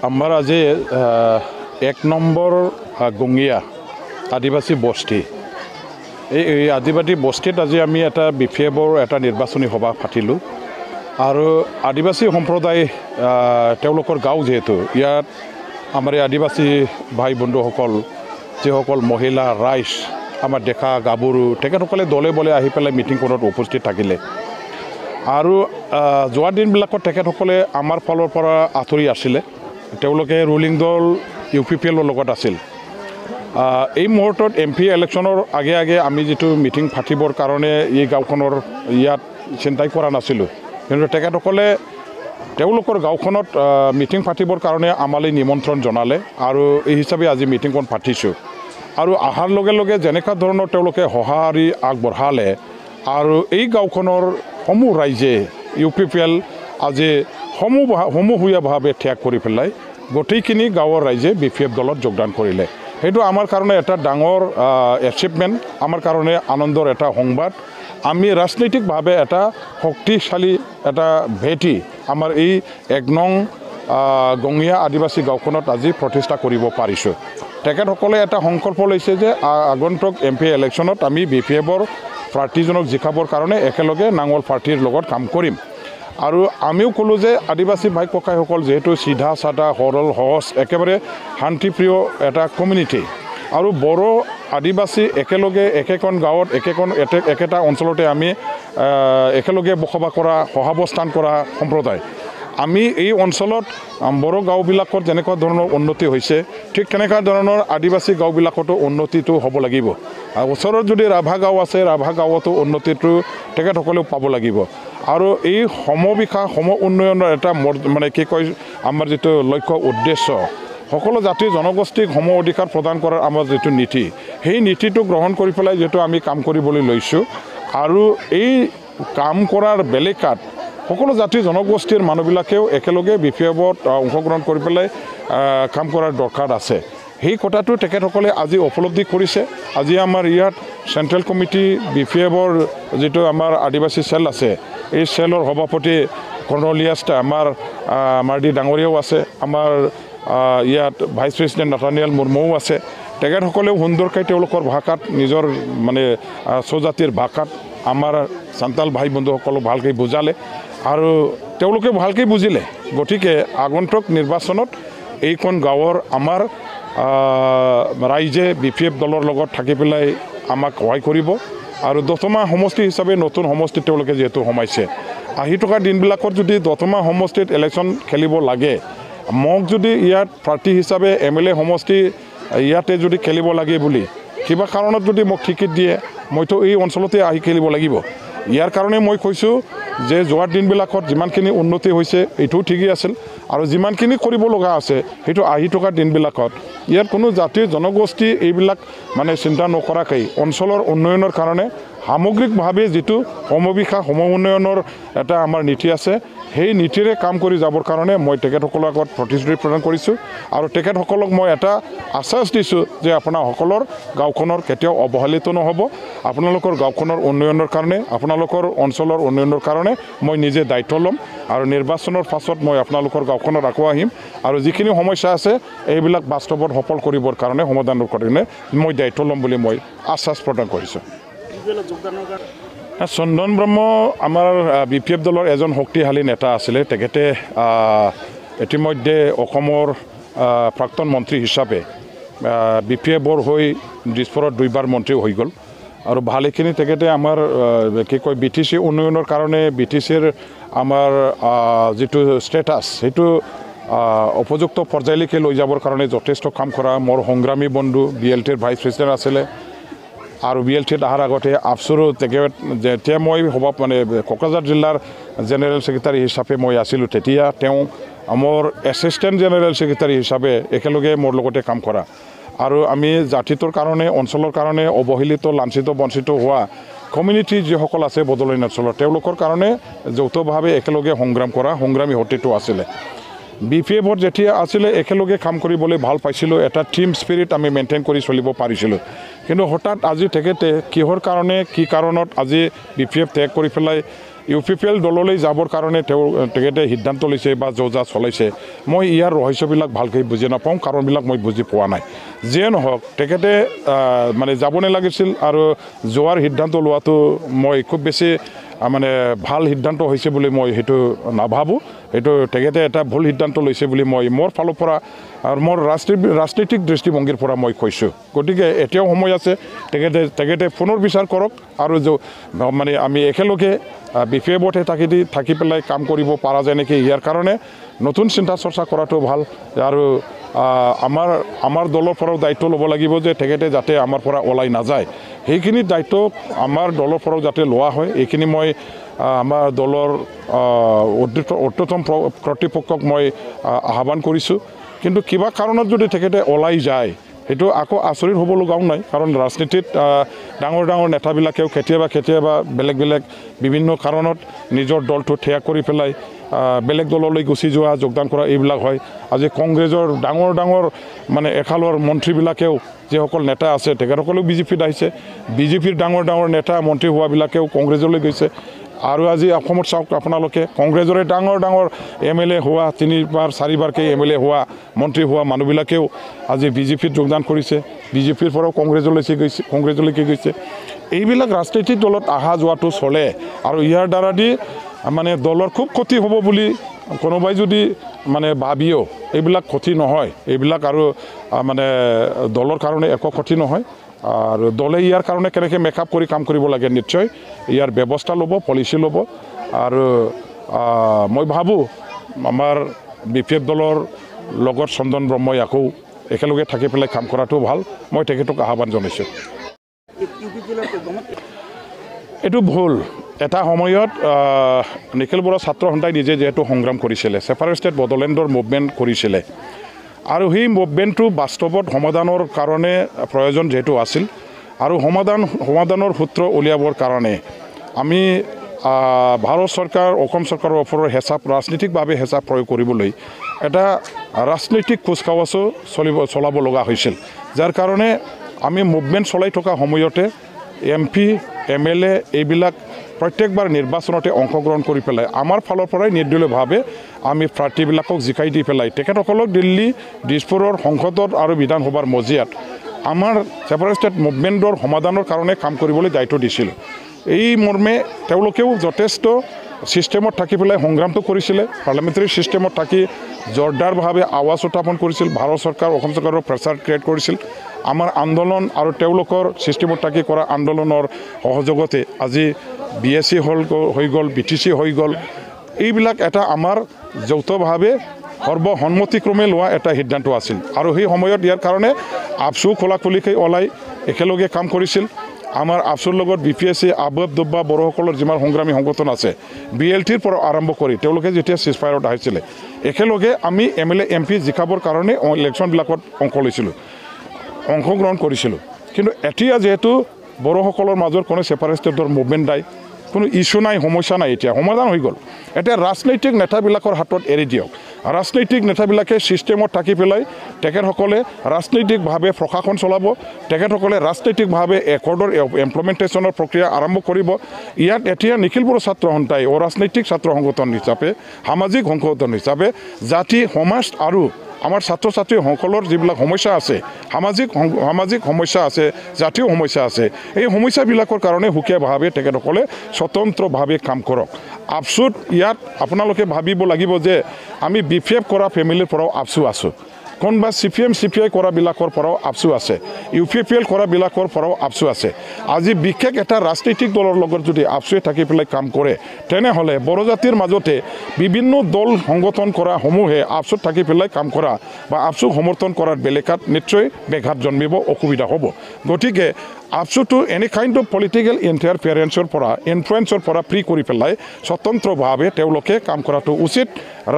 আমাৰ আজি 1 নম্বৰ গঙ্গিয়া আদিবাসী বস্তি এই আদিবাসী বস্তিত আজি আমি এটা বিপিএফৰ এটা নিৰ্বাচনী সভা পাতিলোঁ আৰু আদিবাসী সম্প্ৰদায় তেওঁলোকৰ গাঁও যেহেতু ইয়াত আমাৰ এই আদিবাসী ভাই বন্ধুসকল যিসকল মহিলা ৰাইজ আমাৰ ডেকা গাভৰু তেখেতসকলে দলে বলে আহি পেলাই মিটিংখনত উপস্থিত থাকিলে আৰু যোৱা দিনবিলাকত তেখেতসকলে আমাৰ ফালৰ পৰা আঁতৰি আছিলে তেওঁলোকে ৰুলিং দল ইউপিপিএলৰ লগত আছিল এই মুহূৰ্তত এমপি ইলেকশ্যনৰ আগে আগে আমি যেটো মিটিং পাতিবৰ কাৰণে এই গাঁওখনৰ ইয়াত চিন্তাই কৰা নাছিলোঁ কিন্তু তেখেতসকলে তেওঁলোকৰ গাঁওখনত মিটিং পাতিবৰ কাৰণে আমালৈ নিমন্ত্ৰণ জনালে আৰু এই হিচাপে আজি মিটিংখন পাতিছোঁ আৰু আহাৰ লগে লগে যেনেকুৱা ধৰণৰ তেওঁলোকে সঁহাৰি আগবঢ়ালে আৰু এই গাঁওখনৰ সমূহ ৰাইজে ইউপিপিএল আজি সমূহীয়াভাৱে ত্যাগ কৰি পেলাই গোটেইখিনি গাঁৱৰ ৰাইজে বিপিএফ দলত যোগদান কৰিলে সেইটো আমাৰ কাৰণে এটা ডাঙৰ এচিভমেণ্ট আমাৰ কাৰণে আনন্দৰ এটা সংবাদ আমি ৰাজনৈতিকভাৱে এটা শক্তিশালী এটা ভেটি আমাৰ এই 1 নং গঙ্গিয়া আদিবাসী গাঁওখনত আজি প্ৰতিষ্ঠা কৰিব পাৰিছোঁ তেখেতসকলে এটা সংকল্প লৈছে যে আগন্তুক এমপি ইলেকশ্যনত আমি বিপিএফৰ প্ৰাৰ্থীজনক জিকাবৰ কাৰণে একেলগে নাঙল পাৰ্টিৰ লগত কাম কৰিম আৰু আমিও ক'লোঁ যে আদিবাসী ভাই ককাইসকল যেহেতু চিধা চাধা সৰল সহজ একেবাৰে শান্তিপ্ৰিয় এটা কমিউনিটি আৰু বড়ো আদিবাসী একেলগে একেখন গাঁৱত একেটা অঞ্চলতে আমি একেলগে বসবাস কৰা সহাৱস্থান কৰা সম্প্ৰদায় আমি এই অঞ্চলত বড়ো গাঁওবিলাকত যেনেকুৱা ধৰণৰ উন্নতি হৈছে ঠিক তেনেকুৱা ধৰণৰ আদিবাসী গাঁওবিলাকতো উন্নতিটো হ'ব লাগিব ওচৰত যদি ৰাভা গাঁও আছে ৰাভা গাঁৱতো উন্নতিটো তেখেতসকলেও পাব লাগিব আৰু এই সমবিকাশ উন্নয়নৰ এটা মানে কি কয় আমাৰ যেটো লক্ষ্য উদ্দেশ্য সকলো জাতি জনগোষ্ঠীক অধিকাৰ প্ৰদান কৰাৰ আমাৰ যেটো নীতি সেই নীতিটো গ্ৰহণ কৰি পেলাই যেটো আমি কাম কৰিবলৈ লৈছোঁ আৰু এই কাম কৰাৰ বেলেকাত সকলো জাতি জনগোষ্ঠীৰ মানুহবিলাকেও একেলগে বিপিএফত অংশগ্ৰহণ কৰি পেলাই কাম কৰাৰ দৰকাৰ আছে সেই কথাটো তেখেতসকলে আজি উপলব্ধি কৰিছে আজি আমাৰ ইয়াত চেণ্ট্ৰেল কমিটি বিপিএফৰ যেটো আমাৰ আদিবাসী চেল আছে এই চেলৰ সভাপতি কৰ্ণলিয়াছ আমাৰ মাৰ্ডি ডাঙৰীয়াও আছে আমাৰ ইয়াত ভাইচ প্ৰেছিডেণ্ট নাথানিয়েল মুৰ্মুও আছে তেখেতসকলেও সুন্দৰকৈ তেওঁলোকৰ ভাষাত নিজৰ মানে স্বজাতিৰ ভাষাত আমাৰ সান্তাল ভাই বন্ধুসকলক ভালকৈ বুজালে আৰু তেওঁলোকে ভালকৈ বুজিলে গতিকে আগন্তুক নিৰ্বাচনত এইখন গাঁৱৰ আমাৰ ৰাইজে বিপিএফ দলৰ লগত থাকি পেলাই আমাক সহায় কৰিব আৰু দতমা সমষ্টি হিচাপে নতুন সমষ্টিত তেওঁলোকে যেহেতু সোমাইছে আহি থকা দিনবিলাকত যদি দতমা সমষ্টিত ইলেকশ্যন খেলিব লাগে মোক যদি ইয়াত প্ৰাৰ্থী হিচাপে এমএলএ সমষ্টি ইয়াতে যদি খেলিব লাগে বুলি কিবা কাৰণত যদি মোক টিকেট দিয়ে মইতো এই অঞ্চলতে আহি খেলিব লাগিব ইয়াৰ কাৰণে মই কৈছোঁ যে যোৱা দিনবিলাকত যিমানখিনি উন্নতি হৈছে এইটোও ঠিকই আছিল আৰু যিমানখিনি কৰিব লগা আছে সেইটো আহি থকা দিনবিলাকত ইয়াত কোনো জাতি জনগোষ্ঠী এইবিলাক মানে চিন্তা নকৰাকৈ অঞ্চলৰ উন্নয়নৰ কাৰণে সামগ্ৰিকভাৱে যেটো সমবিকাশ উন্নয়নৰ এটা আমাৰ নীতি আছে সেই নীতিৰে কাম কৰি যাবৰ কাৰণে মই তেখেতসকলৰ আগত প্ৰতিশ্ৰুতি প্ৰদান কৰিছোঁ আৰু তেখেতসকলক মই এটা আশ্বাস দিছোঁ যে আপোনাসকলৰ গাঁওখনৰ কেতিয়াও অৱহেলিত নহ'ব আপোনালোকৰ গাঁওখনৰ উন্নয়নৰ কাৰণে আপোনালোকৰ অঞ্চলৰ উন্নয়নৰ কাৰণে মই নিজে দায়িত্ব ল'ম আৰু নিৰ্বাচনৰ পাছত মই আপোনালোকৰ গাঁওখনত আকৌ আহিম আৰু যিখিনি সমস্যা আছে এইবিলাক বাস্তৱত সফল কৰিবৰ কাৰণে সমাধানৰ কাৰণে মই দায়িত্ব ল'ম বুলি মই আশ্বাস প্ৰদান কৰিছোঁ চন্দন ব্ৰহ্ম আমাৰ বিপিএফ দলৰ এজন শক্তিশালী নেতা আছিলে তেখেতে ইতিমধ্যে অসমৰ প্ৰাক্তন মন্ত্ৰী হিচাপে বিপিএফৰ হৈ দিছপুৰত 2বাৰ মন্ত্ৰী হৈ গ'ল আৰু ভালেখিনি তেখেতে আমাৰ কি কয় বিটিচি উন্নয়নৰ কাৰণে বিটিচিৰ আমাৰ যেটো ষ্টেটাছ সেইটো উপযুক্ত পৰ্যায়লৈকে লৈ যাবৰ কাৰণে যথেষ্ট কাম কৰা মোৰ সংগ্ৰামী বন্ধু বিএলটিৰ ভাইচ প্ৰেছিডেণ্ট আছিলে আৰু বিএলটিত অহাৰ আগতে আফচুৰো তেখেত যেতিয়া মই সভা মানে কোকৰাঝাৰ জিলাৰ জেনেৰেল ছেক্ৰেটাৰী হিচাপে মই আছিলোঁ তেতিয়া তেওঁ মোৰ এছিষ্টেণ্ট জেনেৰেল ছেক্ৰেটাৰী হিচাপে একেলগে মোৰ লগতে কাম কৰা আৰু আমি জাতিটোৰ কাৰণে অঞ্চলৰ কাৰণে অৱহেলিত লাঞ্ছিত বঞ্চিত হোৱা কমিউনিটি যিসকল আছে বড়োলেণ্ড অঞ্চলত তেওঁলোকৰ কাৰণে যৌথভাৱে একেলগে সংগ্ৰাম কৰা সংগ্ৰামী শক্তিটো আছিলে BPF-ত যেতিয়া আছিলে একেলগে কাম কৰিবলৈ ভাল পাইছিলোঁ, এটা টিম স্পিৰিট আমি মেইনটেইন কৰি চলিব পাৰিছিলোঁ। কিন্তু হঠাৎ আজি তেখেতে কিহৰ কাৰণে কি কাৰণত আজি BPF ত্যাগ কৰি পেলাই UPPL দললৈ যাবৰ কাৰণে তেখেতে সিদ্ধান্ত লৈছে বা যোজা চলাইছে, মই ইয়াৰ ৰহস্যবিলাক ভালকৈ বুজি নাপাওঁ, কাৰণবিলাক মই বুজি পোৱা নাই। যিয়ে নহওক তেখেতে মানে যাব নালাগিছিল আৰু যোৱাৰ সিদ্ধান্ত লোৱাটো মই খুব বেছি মানে ভাল সিদ্ধান্ত হৈছে বুলি মই সেইটো নাভাবোঁ। সেইটো তেখেতে এটা ভুল সিদ্ধান্ত লৈছে বুলি মই মোৰ ফালৰ পৰা আৰু মোৰ ৰাজনৈতিক দৃষ্টিভংগীৰ পৰা মই কৈছোঁ। গতিকে এতিয়াও সময় আছে, তেখেতে পুনৰ বিচাৰ কৰক আৰু মানে আমি একেলগে BPF-তে থাকি পেলাই কাম কৰিব পৰা যায় নেকি, ইয়াৰ কাৰণে নতুন চিন্তা চৰ্চা কৰাটো ভাল। আৰু আমাৰ দলৰ পৰাও দায়িত্ব ল'ব লাগিব যে তেখেতে যাতে আমাৰ পৰা ওলাই নাযায়, সেইখিনি দায়িত্ব আমাৰ দলৰ পৰাও যাতে লোৱা হয়। এইখিনি মই আমাৰ দলৰ ঊৰ্ধ্বতম কৰ্তৃপক্ষক মই আহ্বান কৰিছোঁ। কিন্তু কিবা কাৰণত যদি তেখেতে ওলাই যায়, সেইটো আকৌ আচৰিত হ'ব লগাও নাই, কাৰণ ৰাজনীতিত ডাঙৰ নেতাবিলাকেও কেতিয়াবা বেলেগ বিভিন্ন কাৰণত নিজৰ দলটো ত্যাগ কৰি পেলাই বেলেগ দললৈ গুচি যোৱা, যোগদান কৰা এইবিলাক হয়। আজি কংগ্ৰেছৰ ডাঙৰ মানে একালৰ মন্ত্ৰীবিলাকেও যিসকল নেতা আছে তেখেতসকলেও BJPত আহিছে, BJPৰ ডাঙৰ নেতা মন্ত্ৰী হোৱাবিলাকেও কংগ্ৰেছলৈ গৈছে। আৰু আজি অসমত চাওক আপোনালোকে, কংগ্ৰেছৰে ডাঙৰ MLA হোৱা, 3বাৰ 4বাৰকৈ MLA হোৱা, মন্ত্ৰী হোৱা মানুহবিলাকেও আজি BJPত যোগদান কৰিছে, BJPৰ পৰাও কংগ্ৰেছলৈকে গৈছে। এইবিলাক ৰাজনৈতিক দলত অহা যোৱাটো চলে আৰু ইয়াৰ দ্বাৰা দি মানে দলৰ খুব ক্ষতি হ'ব বুলি কোনোবাই যদি মানে ভাবিও, এইবিলাক ক্ষতি নহয়, এইবিলাক আৰু মানে দলৰ কাৰণে একো ক্ষতি নহয়। আৰু দলে ইয়াৰ কাৰণে কেনেকৈ মেকআপ কৰি কাম কৰিব লাগে, নিশ্চয় ইয়াৰ ব্যৱস্থা ল'ব, পলিচি ল'ব। আৰু মই ভাবোঁ আমাৰ BPF দলৰ লগত চন্দন ব্ৰহ্মই আকৌ একেলগে থাকি পেলাই কাম কৰাটো ভাল। মই তেখেতক আহ্বান জনাইছোঁ। এইটো ভুল। এটা সময়ত নিখিল বৰা ছাত্ৰ সন্থাই নিজে যিহেতু সংগ্ৰাম কৰিছিলে, ছেপাৰেট ষ্টেট বড়োলেণ্ডৰ মুভমেণ্ট কৰিছিলে, আৰু সেই মুভমেণ্টটো বাস্তৱত সমাধানৰ কাৰণে প্ৰয়োজন যিহেতু আছিল, আৰু সমাধানৰ সূত্ৰ উলিয়াবৰ কাৰণে আমি ভাৰত চৰকাৰ, অসম চৰকাৰৰ ওপৰত ৰাজনৈতিকভাৱে হেঁচা প্ৰয়োগ কৰিবলৈ এটা ৰাজনৈতিক কুচকাৱাজো চলাব লগা হৈছিল। যাৰ কাৰণে আমি মুভমেণ্ট চলাই থকা সময়তে MP, MLA এইবিলাক প্ৰত্যেকবাৰ নিৰ্বাচনতে অংশগ্ৰহণ কৰি পেলাই আমাৰ ফালৰ পৰাই নিৰ্দলীয়ভাৱে আমি প্ৰাৰ্থীবিলাকক জিকাই দি পেলাই তেখেতসকলক দিল্লী, দিছপুৰৰ সংসদত আৰু বিধানসভাৰ মজিয়াত আমাৰ ছেপাৰেট ষ্টেট মুভমেণ্টৰ সমাধানৰ কাৰণে কাম কৰিবলৈ দায়িত্ব দিছিলোঁ। এই মৰ্মে তেওঁলোকেও যথেষ্ট ছিষ্টেমত থাকি পেলাই সংগ্ৰামটো কৰিছিলে, পাৰ্লিয়ামেণ্টাৰী ছিষ্টেমত থাকি জোৰদাৰভাৱে আৱাজ উত্থাপন কৰিছিল, ভাৰত চৰকাৰ, অসম চৰকাৰৰ প্ৰেছাৰ ক্ৰিয়েট কৰিছিল। আমাৰ আন্দোলন আৰু তেওঁলোকৰ ছিষ্টেমত থাকি কৰা আন্দোলনৰ সহযোগতে আজি BSC হৈ গ'ল, BTC হৈ গ'ল। এইবিলাক এটা আমাৰ যৌথভাৱে সৰ্বসন্মতিক্ৰমে লোৱা এটা সিদ্ধান্ত আছিল। আৰু সেই সময়ত ইয়াৰ কাৰণে আপচু খোলাখুলিকৈ ওলাই একেলগে কাম কৰিছিল। আমাৰ আপচুৰ লগত BPSC, আবব দুব্বা বড়োসকলৰ যিমান সংগ্ৰামী সংগঠন আছে, BLTৰ পৰা আৰম্ভ কৰি তেওঁলোকে যেতিয়া চিজফায়াৰত আহিছিলে, একেলগে আমি MLA, MP জিকাবৰ কাৰণে ইলেকশ্যনবিলাকত অংশগ্ৰহণ কৰিছিলোঁ। কিন্তু এতিয়া যিহেতু বড়োসকলৰ মাজত কোনো ছেপাৰেট ষ্টেটৰ মুভমেণ্ট নাই, কোনো ইছ্যু নাই, সমস্যা নাই, এতিয়া সমাধান হৈ গ'ল। এতিয়া ৰাজনৈতিক নেতাবিলাকৰ হাতত এৰি দিয়ক। ৰাজনৈতিক নেতাবিলাকে ছিষ্টেমত থাকি পেলাই তেখেতসকলে ৰাজনৈতিকভাৱে প্ৰশাসন চলাব, তেখেতসকলে ৰাজনৈতিকভাৱে একৰ্ডৰ ইমপ্লিমেণ্টেশ্যনৰ প্ৰক্ৰিয়া আৰম্ভ কৰিব। ইয়াত এতিয়া নিখিল বড়ো ছাত্ৰ সন্থাই অৰাজনৈতিক ছাত্ৰ সংগঠন হিচাপে, সামাজিক সংগঠন হিচাপে জাতি, সমাজ আৰু আমাৰ ছাত্ৰ ছাত্ৰীসকলৰ যিবিলাক সমস্যা আছে, সামাজিক সমস্যা আছে, জাতীয় সমস্যা আছে, এই সমস্যাবিলাকৰ কাৰণে সুকীয়াভাৱে তেখেতসকলে স্বতন্ত্ৰভাৱে কাম কৰক। আপচুত ইয়াত আপোনালোকে ভাবিব লাগিব যে আমি BPF কৰা ফেমিলিৰ পৰাও আপচু আছোঁ, কোনোবা CPM, CPI কৰাবিলাকৰ পৰাও আপচু আছে, UPPL কৰাবিলাকৰ পৰাও আপচু আছে। আজি বিশেষ এটা ৰাজনৈতিক দলৰ লগত যদি আপচুৱে থাকি পেলাই কাম কৰে, তেনেহ'লে বড়ো জাতিৰ মাজতে বিভিন্ন দল সংগঠন কৰা সমূহে আপচুত থাকি পেলাই কাম কৰা বা আপচুক সমৰ্থন কৰাৰ বেলেকাত নিশ্চয় ব্যাঘাত জন্মিব, অসুবিধা হ'ব। গতিকে আপচুটো এনি কাইণ্ড অফ পলিটিকেল ইনফ্লুৱেঞ্চৰ পৰা ফ্ৰী কৰি পেলাই স্বতন্ত্ৰভাৱে তেওঁলোকে কাম কৰাটো উচিত।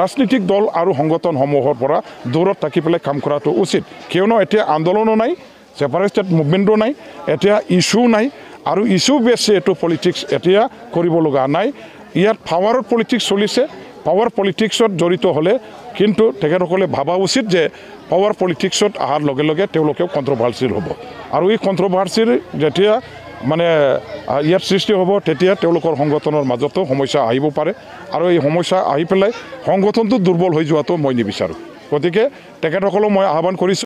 ৰাজনৈতিক দল আৰু সংগঠনসমূহৰ পৰা দূৰত থাকি পেলাই কাম কৰাটো উচিত। কিয়নো এতিয়া আন্দোলনো নাই, ছেপাৰেট ষ্টেট মুভমেণ্টো নাই, এতিয়া ইছ্যু নাই, আৰু ইছ্যু বেছি এইটো পলিটিক্স এতিয়া কৰিব লগা নাই। ইয়াত পাৱাৰৰ পলিটিক্স চলিছে, পাৱাৰ পলিটিক্সত জড়িত হ'লে কিন্তু তেখেতসকলে ভাবা উচিত যে পাৱাৰ পলিটিক্সত অহাৰ লগে লগে তেওঁলোকেও কণ্ট্ৰভাৰ্চিয়েল হ'ব আৰু এই কণ্ট্ৰভাৰ্চিৰ যেতিয়া মানে ইয়াৰ সৃষ্টি হ'ব তেতিয়া তেওঁলোকৰ সংগঠনৰ মাজতো সমস্যা আহিব পাৰে আৰু এই সমস্যা আহি পেলাই সংগঠনটো দুৰ্বল হৈ যোৱাটো মই নিবিচাৰোঁ গতিকে তেখেতসকলক মই আহ্বান কৰিছোঁ